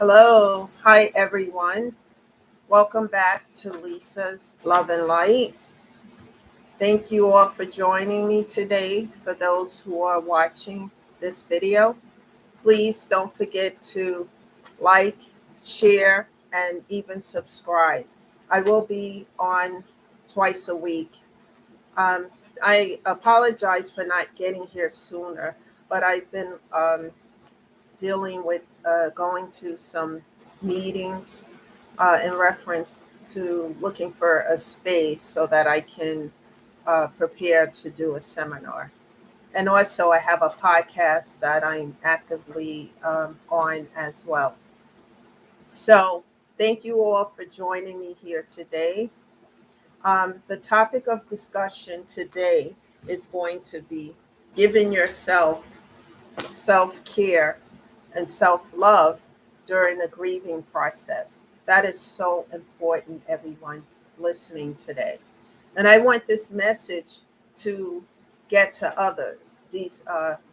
Hello. Hi, everyone. Welcome back to Lisa's Love and Light. Thank you all for joining me today. For those who are watching this video, please don't forget to like, share, and even subscribe. I will be on twice a week. Um, I apologize for not getting here sooner, but I've been dealing with going to some meetings in reference to looking for a space so that I can prepare to do a seminar. And also, I have a podcast that I'm actively on as well. So, thank you all for joining me here today. The topic of discussion today is going to be giving yourself self care and self love during the grieving process. That is so important, everyone listening today. And I want this message to get to others, these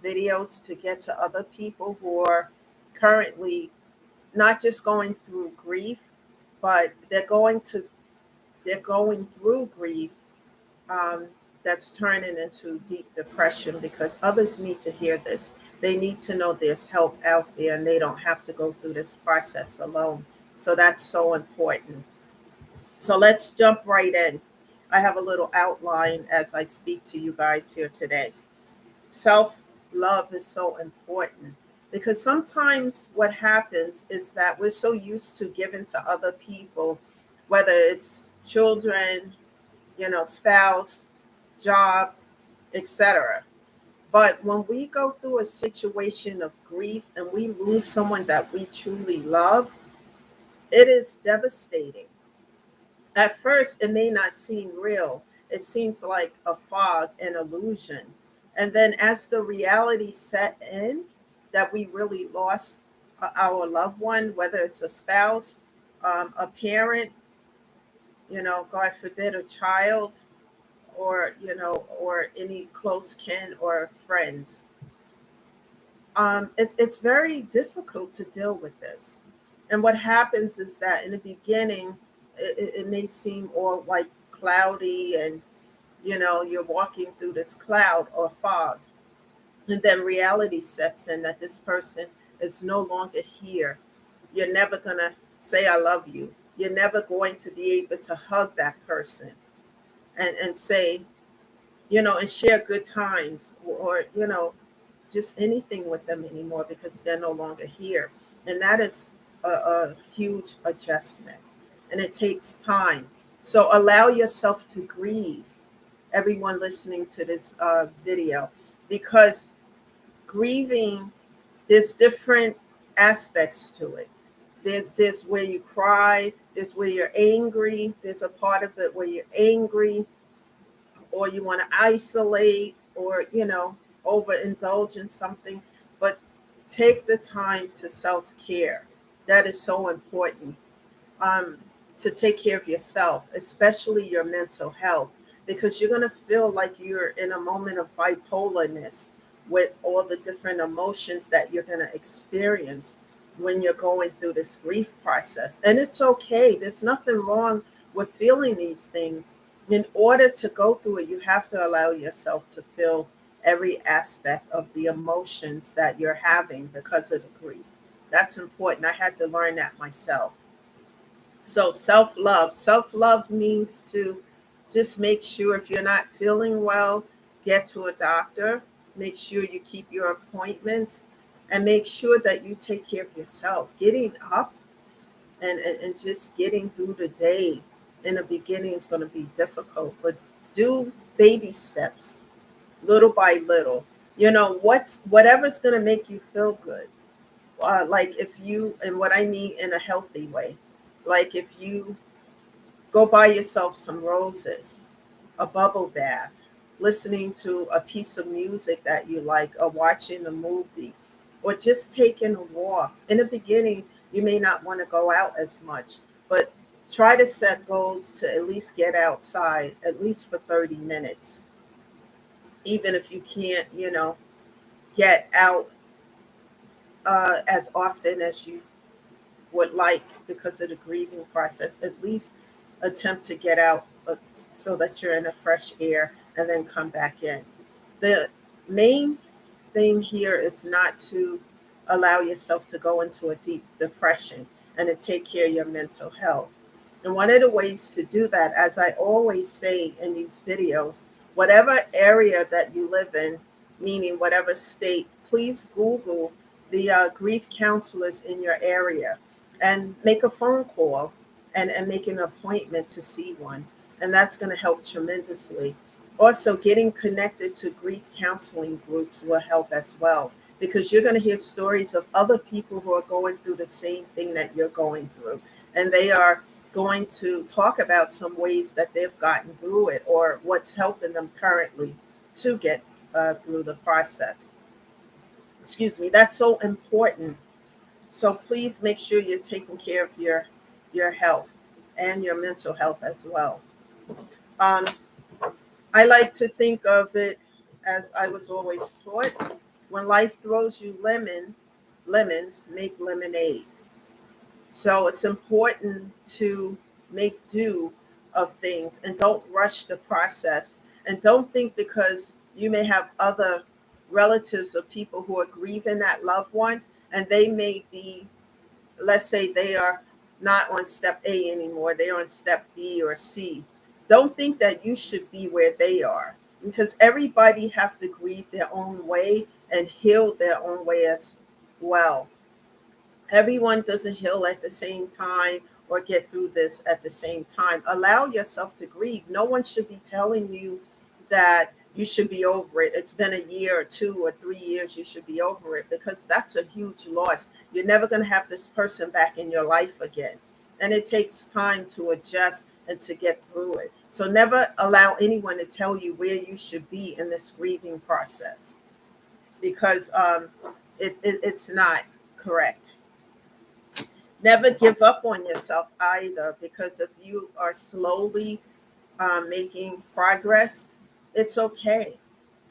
videos to get to other people who are currently not just going through grief, but they're going through grief um, that's turning into deep depression because others need to hear this. They need to know there's help out there and they don't have to go through this process alone. So that's so important. So let's jump right in. I have a little outline as I speak to you guys here today. Self love is so important because sometimes what happens is that we're so used to giving to other people, whether it's children, spouse, job, etc. But when we go through a situation of grief and we lose someone that we truly love, it is devastating. At first, it may not seem real. It seems like a fog, an illusion. And then as the reality set in that we really lost our loved one, whether it's a spouse, a parent, God forbid, a child, or any close kin or friends. It's very difficult to deal with this. And what happens is that in the beginning, it may seem all like cloudy and, you're walking through this cloud or fog. And then reality sets in that this person is no longer here. You're never going to say, I love you. You're never going to be able to hug that person and say, and share good times or, just anything with them anymore because they're no longer here. And that is a huge adjustment and it takes time. So allow yourself to grieve, everyone listening to this video, because grieving, there's different aspects to it. There's where you cry, there's where you're angry, there's a part of it where you're angry, or you want to isolate or overindulge in something. But take the time to self-care. That is so important. um, to take care of yourself, especially your mental health, because you're going to feel like you're in a moment of bipolarness with all the different emotions that you're going to experience when you're going through this grief process. And it's okay. There's nothing wrong with feeling these things. In order to go through it, you have to allow yourself to feel every aspect of the emotions that you're having because of the grief. That's important. I had to learn that myself. So self love means to just make sure if you're not feeling well, get to a doctor, make sure you keep your appointments, and make sure that you take care of yourself. Getting up and just getting through the day in the beginning is going to be difficult, but do baby steps, little by little. Whatever's going to make you feel good. Like if you, and what I mean in a healthy way, like if you go buy yourself some roses, a bubble bath, listening to a piece of music that you like, or watching a movie, or just taking a walk. In the beginning, you may not want to go out as much, but try to set goals to at least get outside, at least for 30 minutes. Even if you can't, get out as often as you would like, because of the grieving process, at least attempt to get out so that you're in a fresh air and then come back in. The main thing here is not to allow yourself to go into a deep depression and to take care of your mental health. And one of the ways to do that, as I always say in these videos, whatever area that you live in, meaning whatever state, please Google the grief counselors in your area and make a phone call and make an appointment to see one. And that's going to help tremendously. Also, getting connected to grief counseling groups will help as well, because you're going to hear stories of other people who are going through the same thing that you're going through. And they are going to talk about some ways that they've gotten through it or what's helping them currently to get through the process. Excuse me, that's so important. So please make sure you're taking care of your health and your mental health as well. Um, I like to think of it as I was always taught: when life throws you lemons, make lemonade. So it's important to make do of things and don't rush the process. And don't think because you may have other relatives or people who are grieving that loved one and they may be, let's say they are not on step A anymore, they're on step B or C. Don't think that you should be where they are, because everybody have to grieve their own way and heal their own way as well. Everyone doesn't heal at the same time or get through this at the same time. Allow yourself to grieve. No one should be telling you that you should be over it. It's been a year or 2 or 3 years, you should be over it, because that's a huge loss. You're never going to have this person back in your life again. And it takes time to adjust and to get through it. So never allow anyone to tell you where you should be in this grieving process, because it's not correct. Never give up on yourself either, because if you are slowly making progress, it's okay.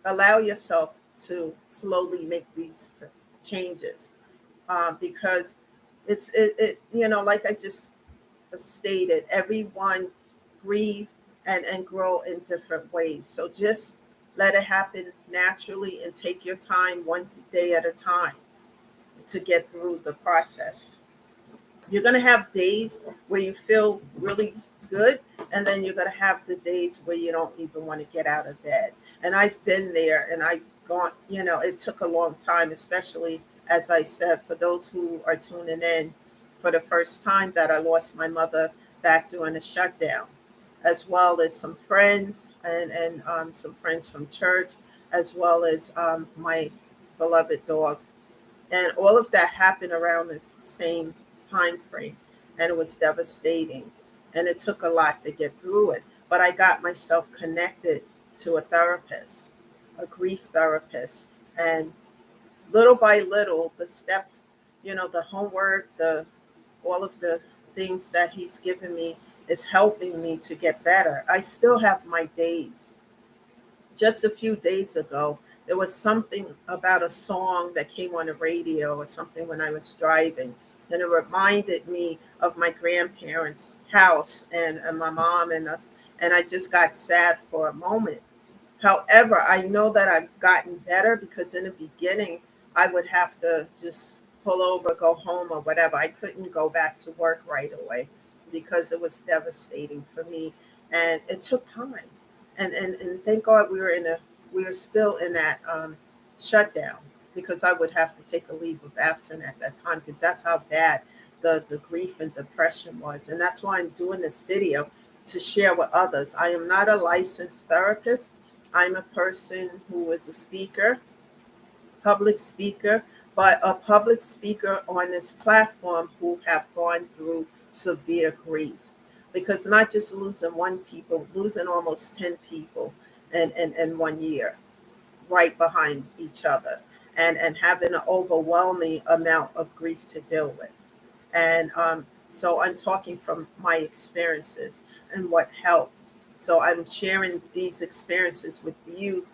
Allow yourself to slowly make these changes, because like I just stated, everyone grieve and grow in different ways. So just let it happen naturally and take your time, one day at a time, to get through the process. You're going to have days where you feel really good, and then you're going to have the days where you don't even want to get out of bed. And I've been there, and I've gone, it took a long time, especially, as I said, for those who are tuning in for the first time, that I lost my mother back during the shutdown, as well as some friends and some friends from church, as well as my beloved dog. And all of that happened around the same time frame, and it was devastating, and it took a lot to get through it. But I got myself connected to a therapist, a grief therapist, and little by little, the steps, the homework, the all of the things that he's given me is helping me to get better. I still have my days. Just a few days ago, there was something about a song that came on the radio or something when I was driving, and it reminded me of my grandparents' house and my mom and us, and I just got sad for a moment. However, I know that I've gotten better, because in the beginning, I would have to just pull over, go home, or whatever. I couldn't go back to work right away because it was devastating for me, and it took time. And thank God we were still in that shutdown, because I would have to take a leave of absence at that time, because that's how bad the grief and depression was. And that's why I'm doing this video, to share with others. I am not a licensed therapist. I'm a person who is a speaker, public speaker, but a public speaker on this platform who have gone through severe grief. Because not just losing one people, losing almost 10 people in 1 year, right behind each other, and having an overwhelming amount of grief to deal with. And so I'm talking from my experiences and what helped. So I'm sharing these experiences with you,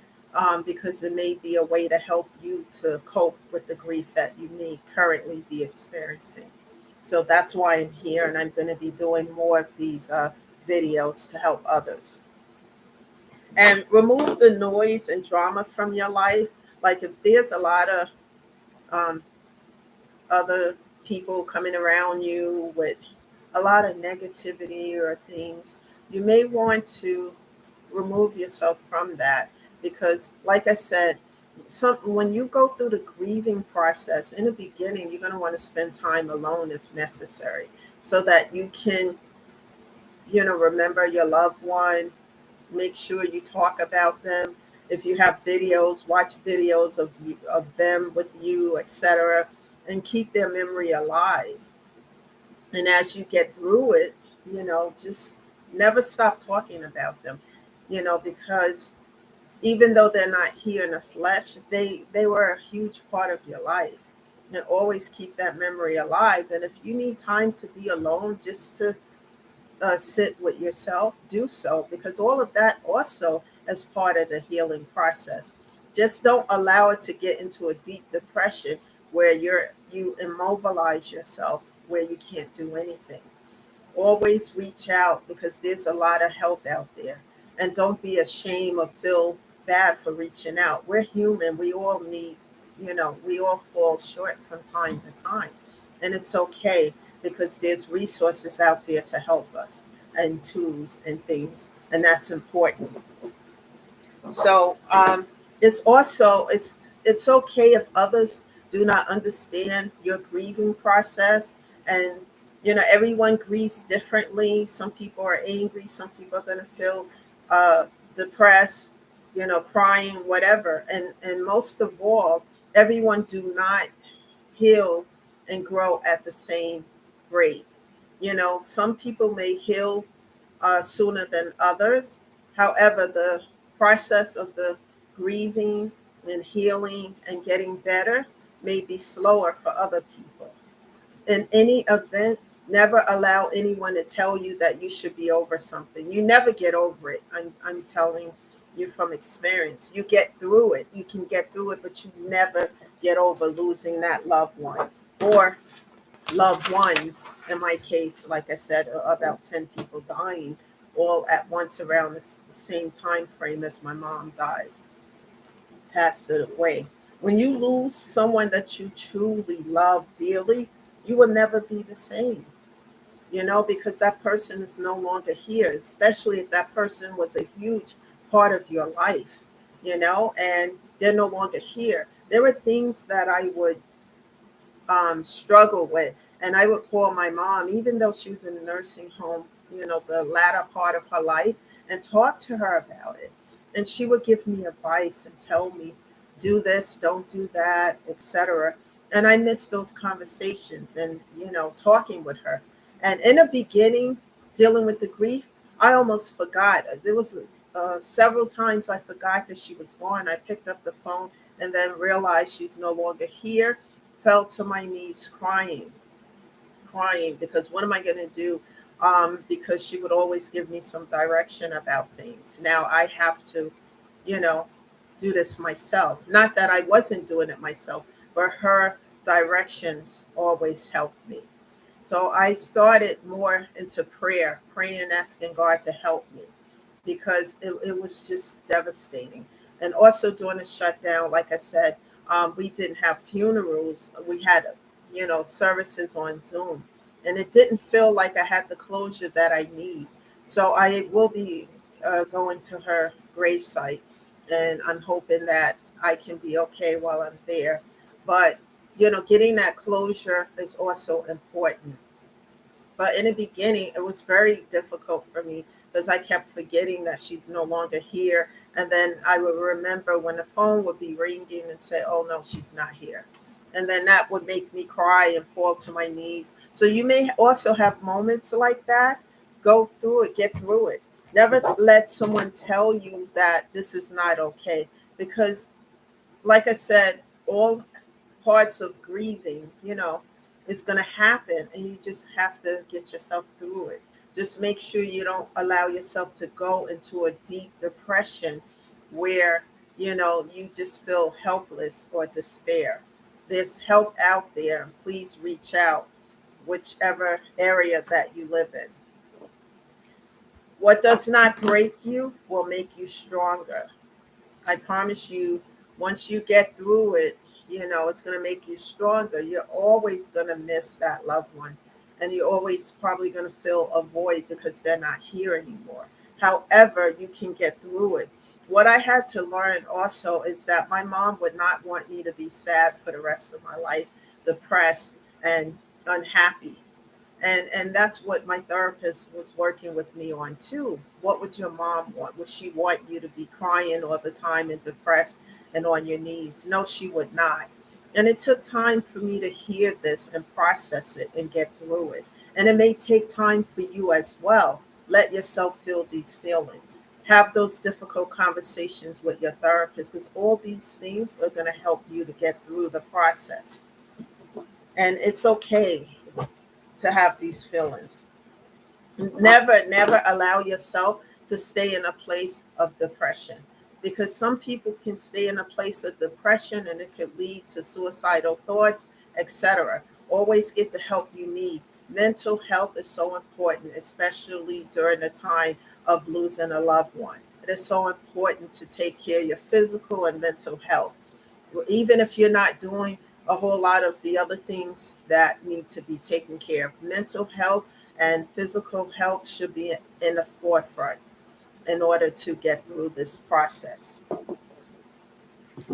because it may be a way to help you to cope with the grief that you may currently be experiencing. So that's why I'm here, and I'm going to be doing more of these videos to help others. And remove the noise and drama from your life. Like if there's a lot of um, other people coming around you with a lot of negativity or things, you may want to remove yourself from that because, like I said, when you go through the grieving process in the beginning, you're going to want to spend time alone if necessary, so that you can, remember your loved one. Make sure you talk about them. If you have videos, watch videos of them with you, etc., and keep their memory alive. And as you get through it, just never stop talking about them, because even though they're not here in the flesh, they were a huge part of your life. And always keep that memory alive. And if you need time to be alone, just to sit with yourself, do so, because all of that also is part of the healing process. Just don't allow it to get into a deep depression where you immobilize yourself, where you can't do anything. Always reach out because there's a lot of help out there. And don't be ashamed or feel bad for reaching out. We're human. We all need, we all fall short from time to time. And it's okay because there's resources out there to help us and tools and things. And that's important. So it's okay if others do not understand your grieving process, and everyone grieves differently. Some people are angry, some people are going to feel uh, depressed, crying, whatever. And most of all, everyone do not heal and grow at the same rate. Some people may heal sooner than others. However, the process of the grieving and healing and getting better may be slower for other people. In any event, never allow anyone to tell you that you should be over something. You never get over it. I'm telling you from experience. You get through it. You can get through it, but you never get over losing that loved one or loved ones. In my case, like I said, about 10 people dying all at once around the same time frame as my mom died, passed away. When you lose someone that you truly love dearly, you will never be the same, because that person is no longer here, especially if that person was a huge part of your life, and they're no longer here. There were things that I would struggle with. And I would call my mom, even though she was in a nursing home, the latter part of her life, and talk to her about it. And she would give me advice and tell me, do this, don't do that, etc. And I missed those conversations and, talking with her. And in the beginning, dealing with the grief, I almost forgot. There was several times I forgot that she was gone. I picked up the phone and then realized she's no longer here, fell to my knees crying because what am I going to do? Because she would always give me some direction about things. Now I have to, you know, do this myself. Not that I wasn't doing it myself, but her directions always helped me. So I started more into prayer, praying, asking God to help me because it was just devastating. And also during the shutdown, like I said, we didn't have funerals. We had, services on Zoom. And it didn't feel like I had the closure that I need. So I will be going to her gravesite. And I'm hoping that I can be okay while I'm there. But, getting that closure is also important. But in the beginning, it was very difficult for me because I kept forgetting that she's no longer here. And then I would remember when the phone would be ringing and say, oh, no, she's not here. And then that would make me cry and fall to my knees. So you may also have moments like that. Go through it, get through it. Never let someone tell you that this is not okay. Because, like I said, all parts of grieving, is going to happen, and you just have to get yourself through it. Just make sure you don't allow yourself to go into a deep depression where, you just feel helpless or despair. There's help out there. Please reach out. whichever area that you live in. What does not break you will make you stronger. I promise you, once you get through it, it's going to make you stronger. You're always going to miss that loved one. And you're always probably going to feel a void because they're not here anymore. However, you can get through it. What I had to learn also is that my mom would not want me to be sad for the rest of my life, depressed and unhappy. And that's what my therapist was working with me on too. What would your mom want? Would she want you to be crying all the time and depressed and on your knees? No, she would not. And it took time for me to hear this and process it and get through it. And it may take time for you as well. Let yourself feel these feelings. Have those difficult conversations with your therapist, because all these things are going to help you to get through the process. And it's okay to have these feelings. Never allow yourself to stay in a place of depression, because some people can stay in a place of depression and it could lead to suicidal thoughts, etc. Always get the help you need. Mental health is so important, especially during the time of losing a loved one. It is so important to take care of your physical and mental health, even if you're not doing a whole lot of the other things that need to be taken care of. Mental health and physical health should be in the forefront in order to get through this process.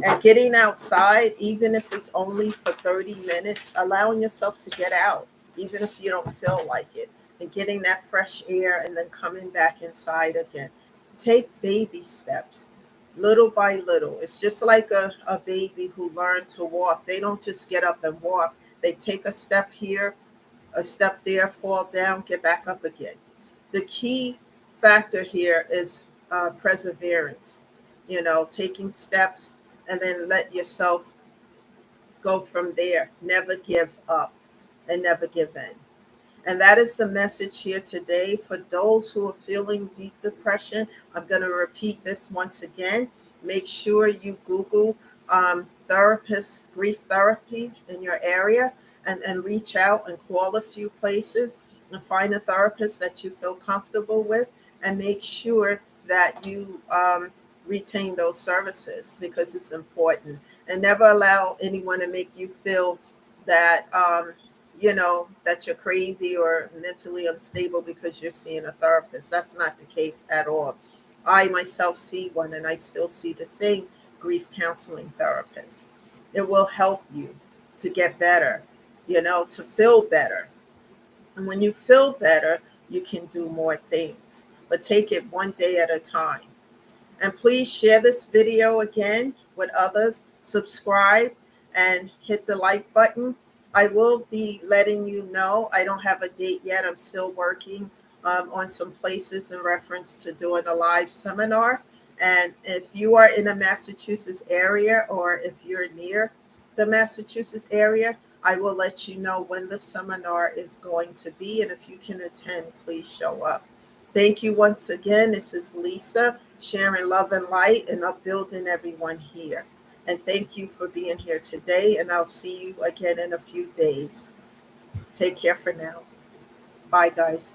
And getting outside, even if it's only for 30 minutes, allowing yourself to get out, even if you don't feel like it, and getting that fresh air and then coming back inside again. Take baby steps, little by little. It's just like a baby who learned to walk. They don't just get up and walk. They take a step here, a step there, fall down, get back up again. The key factor here is perseverance, taking steps and then let yourself go from there. Never give up and never give in. And that is the message here today for those who are feeling deep depression. I'm going to repeat this once again. Make sure you Google therapist, grief therapy in your area, and reach out and call a few places and find a therapist that you feel comfortable with, and make sure that you retain those services, because it's important. And never allow anyone to make you feel that that you're crazy or mentally unstable because you're seeing a therapist. That's not the case at all. I myself see one, and I still see the same grief counseling therapist. It will help you to get better, to feel better. And when you feel better, you can do more things. But take it one day at a time. And please share this video again with others. Subscribe and hit the like button. I will be letting you know. I don't have a date yet. I'm still working on some places in reference to doing a live seminar. And if you are in a Massachusetts area, or if you're near the Massachusetts area, I will let you know when the seminar is going to be. And if you can attend, please show up. Thank you once again. This is Lisa, sharing love and light and upbuilding everyone here. And thank you for being here today. And I'll see you again in a few days. Take care for now. Bye, guys.